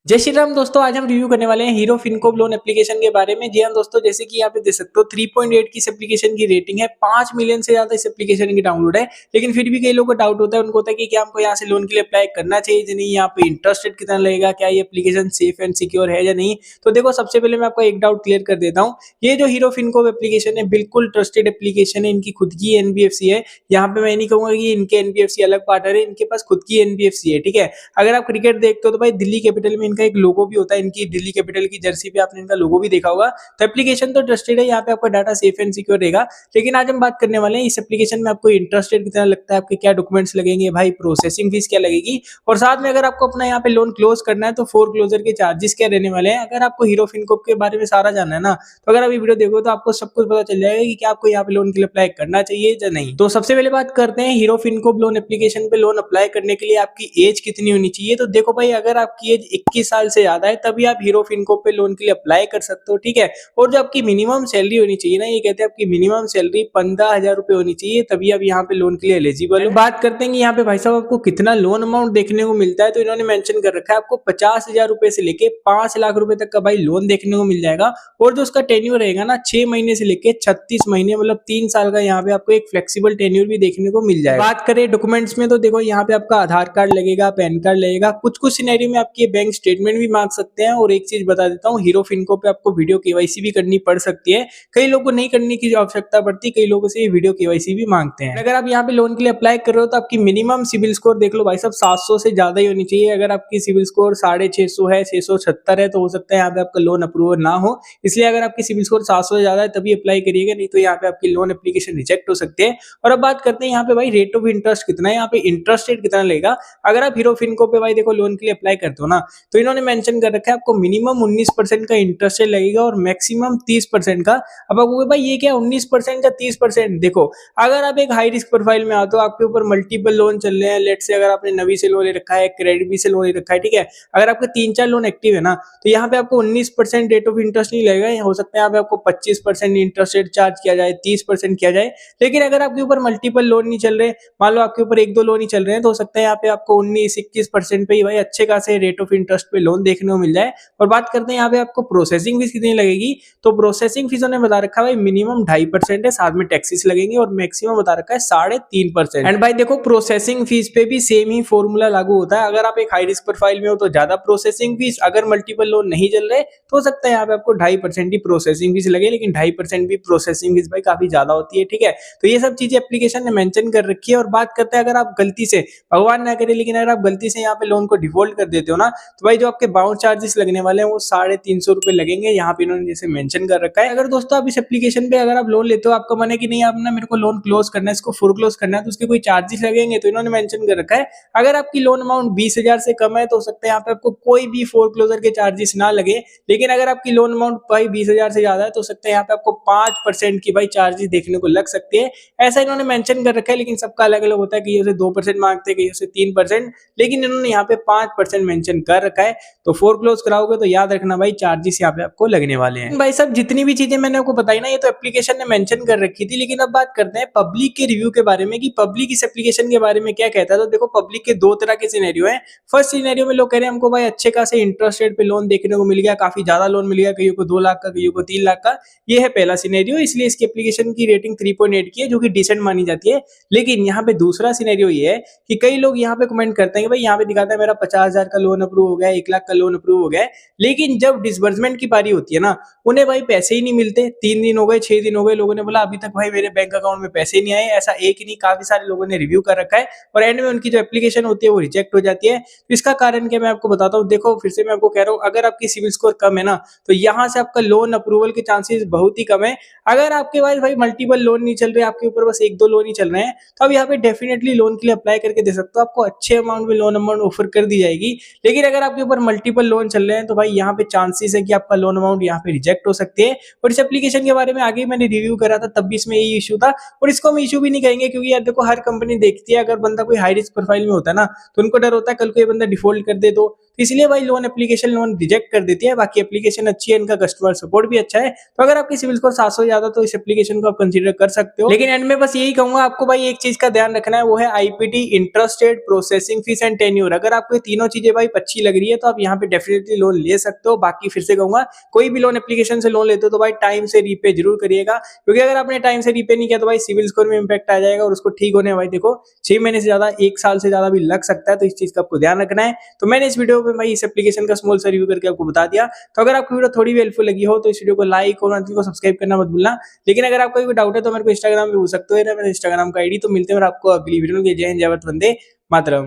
जय श्री राम दोस्तों। आज हम रिव्यू करने वाले हैं हीरो फिनकोप लोन एप्लीकेशन के बारे में। जी हाँ दोस्तों, जैसे कि यहाँ पे देख सकते हो 3.8 की इस एप्लीकेशन की रेटिंग है। 5 मिलियन से ज्यादा इस एप्लीकेशन की डाउनलोड है। लेकिन फिर भी कई लोगों को डाउट होता है, उनको होता है कि क्या हमको यहाँ से लोन के लिए अप्लाई करना चाहिए या नहीं, यहाँ पे इंटरेस्ट रेट कितना लगेगा, क्या ये एप्लीकेशन सेफ एंड सिक्योर है या नहीं। तो देखो, सबसे पहले मैं आपको एक डाउट क्लियर कर देता हूँ। ये जो हीरो फिनकोप एप्लीकेशन है बिल्कुल ट्रस्टेड एप्लीकेशन है। इनकी खुद की एनबीएफसी है। यहाँ पे मैं नहीं कहूंगा कि इनके एनबीएफसी अलग पार्टनर है, इनके पास खुद की एनबीएफसी है। ठीक है, अगर आप क्रिकेट देखते हो तो भाई दिल्ली कैपिटल में इनका एक लोगो भी होता है। इनकी दिल्ली कैपिटल की जर्सी पे आपने इनका लोगो भी देखा होगा। तो एप्लीकेशन तो ट्रस्टेड है, यहाँ पे आपका डाटा सेफ एंड सिक्योर रहेगा। लेकिन आज हम बात करने वाले हैं इस एप्लीकेशन में आपको इंटरेस्ट रेट कितना लगता है, आपके क्या डॉक्यूमेंट्स लगेंगे, भाई प्रोसेसिंग फीस क्या लगेगी, और साथ में अगर आपको अपना यहाँ पे लोन क्लोज करना है तो फोर क्लोजर के चार्जेस क्या रहने वाले हैं। अगर आपको हीरो फिनकोप के बारे में सारा जानना है ना, तो अगर आप ये वीडियो देखो तो आपको सब कुछ पता चल जाएगा कि क्या आपको यहाँ पे लोन के लिए अप्लाई करना चाहिए या नहीं। तो सबसे पहले बात करते हैं हीरो फिनकोप लोन एप्लीकेशन पे लोन अप्लाई करने के लिए आपकी एज कितनी होनी चाहिए। तो देखो भाई, अगर आपकी एज 21 साल से ज्यादा है तभी आप हीरो फिनकोप पे लोन के लिए अप्लाई कर सकते हो। ठीक है, और जो आपकी मिनिमम सैलरी होनी चाहिए ना, ये कहते हैं आपकी मिनिमम सैलरी 15,000 रुपए होनी चाहिए, तभी आप यहाँ पे लोन के लिए एलिजिबल हो। बात करते हैं कि यहाँ पे भाई साहब आपको कितना लोन अमाउंट देखने को मिलता है। तो इन्होंने मेंशन कर रखा है आपको 50,000 रुपए से लेके 5 लाख रुपए तक का भाई लोन देखने को मिल जाएगा। और जो उसका टेन्योर रहेगा ना, 6 महीने से लेके 36 महीने, मतलब 3 साल का यहाँ पे आपको एक फ्लेक्सिबल टेन्योर भी देखने को मिल जाएगा। बात करें डॉक्यूमेंट्स में, तो देखो यहाँ पे आपका आधार कार्ड लगेगा, पैन कार्ड लगेगा, कुछ कुछ सिनेरियो में आपकी बैंक स्टेटमेंट भी मांग सकते हैं। और एक चीज बता देता हूँ, हीरो फिनकोप पे आपको वीडियो केवाईसी भी करनी पड़ सकती है। कई लोगों को नहीं करने की आवश्यकता पड़ती, कई लोगों से वीडियो केवाईसी भी मांगते हैं। अगर आप यहाँ पे लोन के लिए अप्लाई कर रहे हो तो आपकी मिनिमम सिविल स्कोर देख लो भाई साहब, 700 से ज्यादा ही होनी चाहिए। अगर आपकी सिविल स्कोर 650 है, 676 है, तो हो सकता है यहाँ पे आपका लोन अप्रूवल ना हो। इसलिए अगर आपकी सिविल स्कोर 700 से ज्यादा है तभी अप्लाई करिएगा, नहीं तो यहाँ पे आपकी लोन एप्लीकेशन रिजेक्ट हो सकती है। और अब बात करते हैं यहाँ पे भाई रेट ऑफ इंटरेस्ट कितना है, यहाँ पे इंटरेस्ट रेट कितना लगेगा। अगर आप हीरो फिनकोप पे भाई देखो लोन के लिए अप्लाई करते हो ना, तो इन्होंने मेंशन कर रखा है आपको मिनिमम 19% का इंटरेस्ट रेट लगेगा और मैक्सिमम 30% का। अब आप भाई ये क्या 19% या 30%। देखो, अगर आप एक हाई रिस्क प्रोफाइल में आते हो, आपके ऊपर मल्टीपल लोन चल रहे हैं, लेट से अगर आपने नवी से लोन ले रखा है, क्रेडिट बी से लोन ले रखा है, ठीक है, अगर आपके 3-4 लोन एक्टिव है ना, तो यहाँ पे आपको 19% रेट ऑफ इंटरेस्ट नहीं लगेगा। हो सकता है यहाँ पे आपको 25% इंटरेस्ट रेट चार्ज किया जाए, 30% किया जाए। लेकिन अगर आपके ऊपर मल्टीपल लोन नहीं चल रहे, मान लो आपके ऊपर 1-2 लोन ही चल रहे हैं, तो हो सकता है यहाँ पे आपको 19-21% पे ही भाई अच्छे खासे रेट ऑफ इंटरेस्ट पे लोन देखने को मिल जाए। और बात करते हैं यहाँ पे आपको प्रोसेसिंग फीस कितनी लगेगी। तो प्रोसेसिंग फीस उन्होंने बता रखा है भाई मिनिमम 2.5% है, साथ में टैक्सेस लगेंगे, और मैक्सिमम बता रखा है 3.5%। एंड भाई देखो, प्रोसेसिंग फीस पे भी सेम ही फॉर्मूला लागू होता है। अगर आप एक हाई रिस्क प्रोफाइल में हो तो ज्यादा प्रोसेसिंग फीस, अगर मल्टीपल लोन नहीं चल रहे तो हो सकता है यहाँ पे आपको 2.5% ही प्रोसेसिंग फीस लगे। लेकिन 2.5% भी प्रोसेसिंग फीस भाई काफी ज्यादा होती है। ठीक है, तो ये सब चीजें एप्लीकेशन ने मेंशन कर रखी है। और बात करते हैं, अगर आप गलती से, भगवान ना करे, लेकिन अगर आप गलती से यहाँ पे लोन को डिफॉल्ट कर देते हो ना, तो भाई जो आपके बाउंस चार्जेस लगने वाले हैं वो 350 रुपए लगेंगे, यहाँ पे इन्होंने जैसे मेंशन कर रखा है। अगर दोस्तों आप इस एप्लीकेशन पे अगर आप लोन लेते हो, आपका मन है कि नहीं आप ना मेरे को लोन क्लोज करना है, इसको फुल क्लोज करना है, तो उसके कोई चार्जेस लगेंगे, तो इन्होंने मेंशन कर रखा है अगर आपकी लोन अमाउंट 20,000 से कम है तो हो सकता है यहाँ पे आपको कोई भी फोर क्लोजर के चार्जेस ना लगे। लेकिन अगर आपकी लोन अमाउंट भाई 20,000 से ज्यादा है तो हो सकता है यहाँ पे आपको 5% की भाई चार्जेस देखने को लग सकते हैं। ऐसा इन्होंने मेंशन कर रखा है, लेकिन सबका अलग अलग होता है, कहीं उसे 2% मांगते हैं, कहीं उसे 3%, लेकिन इन्होंने यहाँ पे 5% मेंशन कर रखा है। तो फोर क्लोज कराओगे तो याद रखना भाई चार्जेस यहाँ पे आपको लगने वाले हैं। भाई सब जितनी भी चीजें मैंने आपको बताई ना, ये तो एप्लीकेशन ने मेंशन कर रखी थी। लेकिन अब बात करते हैं पब्लिक के रिव्यू के बारे में कि पब्लिक इस एप्लीकेशन के बारे में क्या कहता है। तो देखो, पब्लिक के दो तरह के सिनेरियो हैं। फर्स्ट सिनेरियो में लोग कह रहे हैं हमको भाई अच्छे खासे इंटरेस्ट रेट पे लोन देखने को मिल गया, काफी ज्यादा लोन मिल गया, कईयों को 2 लाख का, कईयों को 3 लाख का। ये है पहला सिनेरियो, इसलिए इसकी एप्लीकेशन की रेटिंग 3.8 की है, जो कि डिसेंट मानी जाती है। लेकिन यहाँ पे दूसरा सिनेरियो ये है कि कई लोग यहाँ पे कमेंट करते हैं कि भाई यहाँ पे दिखाता है मेरा 50,000 का लोन अप्रूव हो गया, 1 लाख का लोन अप्रूव हो गया है, लेकिन जब डिसबर्समेंट की बारी होती है ना, उन्हें भाई पैसे ही नहीं मिलते। 3 दिन हो गए, 6 दिन हो गए, लोगों ने बोला अभी तक भाई मेरे बैंक अकाउंट में पैसे नहीं आए। ऐसा एक ही नहीं, काफी सारे लोगों ने रिव्यू कर रखा है, और एंड में उनकी जो एप्लीकेशन होती है वो रिजेक्ट हो जाती है। तो इसका कारण क्या मैं आपको बताता हूँ। देखो, फिर से मैं आपको कह रहा हूँ, अगर आपकी सिविल स्कोर कम है ना, तो यहाँ से आपका लोन अप्रूवल के चांसेस बहुत ही कम है। अगर आपके पास भाई मल्टीपल लोन नहीं चल रहे, आपके ऊपर बस 1-2 लोन ही चल रहे हैं, तो आप यहाँ पे डेफिनेटली लोन के लिए अप्लाई करके दे सकते हो, आपको अच्छे अमाउंट में लोन अमाउंट ऑफर कर दी जाएगी। लेकिन अगर आपके ऊपर मल्टीपल लोन चल रहे हैं तो भाई यहाँ पे चांसेस है कि आपका लोन अमाउंट यहाँ पे रिजेक्ट हो सकते हैं। और इस एप्लीकेशन के बारे में आगे मैंने रिव्यू करा था, तब भी इसमें यही इशू था, और इसको हम इशू भी नहीं कहेंगे, क्योंकि यार देखो हर कंपनी देखती है, अगर बंदा कोई हाई रिस्क प्रोफाइल में होता है ना, तो उनको डर होता है कल को ये बंदा डिफॉल्ट कर दे तो इसलिए भाई लोन एप्लीकेशन लोन रिजेक्ट कर देती है। बाकी एप्लीकेशन अच्छी है, इनका कस्टमर सपोर्ट भी अच्छा है। तो अगर आपकी सिविल स्कोर 700 ज्यादा तो इस एप्लीकेशन को आप कंसीडर कर सकते हो। लेकिन एंड में बस यही कहूंगा आपको भाई, एक चीज का ध्यान रखना है, वो है IPT, interest rate, processing fees and tenure. अगर आपको ये तीनों चीजें भाई अच्छी लग रही है तो आप यहाँ पे डेफिनेटली लोन ले सकते हो। बाकी फिर से कहूंगा, कोई भी लोन एप्लीकेशन से लोन लेते हो तो भाई टाइम से रीपे जरूर करिएगा, क्योंकि अगर आपने टाइम से रीपे नहीं किया तो भाई सिविल स्कोर में इंपैक्ट आ जाएगा और उसको ठीक होने भाई देखो 6 महीने से ज्यादा, 1 साल से ज्यादा भी लग सकता है। तो इस चीज का आपको ध्यान रखना है। तो मैंने इस वीडियो में भाई इस एप्लीकेशन का स्मॉल सा रिव्यू करके आपको बता दिया। तो अगर आपको वीडियो थोड़ी भी हेल्पफुल लगी हो तो इस वीडियो को लाइक और चैनल को सब्सक्राइब करना मत भूलना। लेकिन अगर आपको कोई डाउट है तो मेरे को इंस्टाग्राम पे पूछ सकते हो, मेरा इंस्टाग्राम का आईडी। तो मिलते हैं आपको अगली वीडियो में। जय हिंद, जय भारत, वंदे मातरम।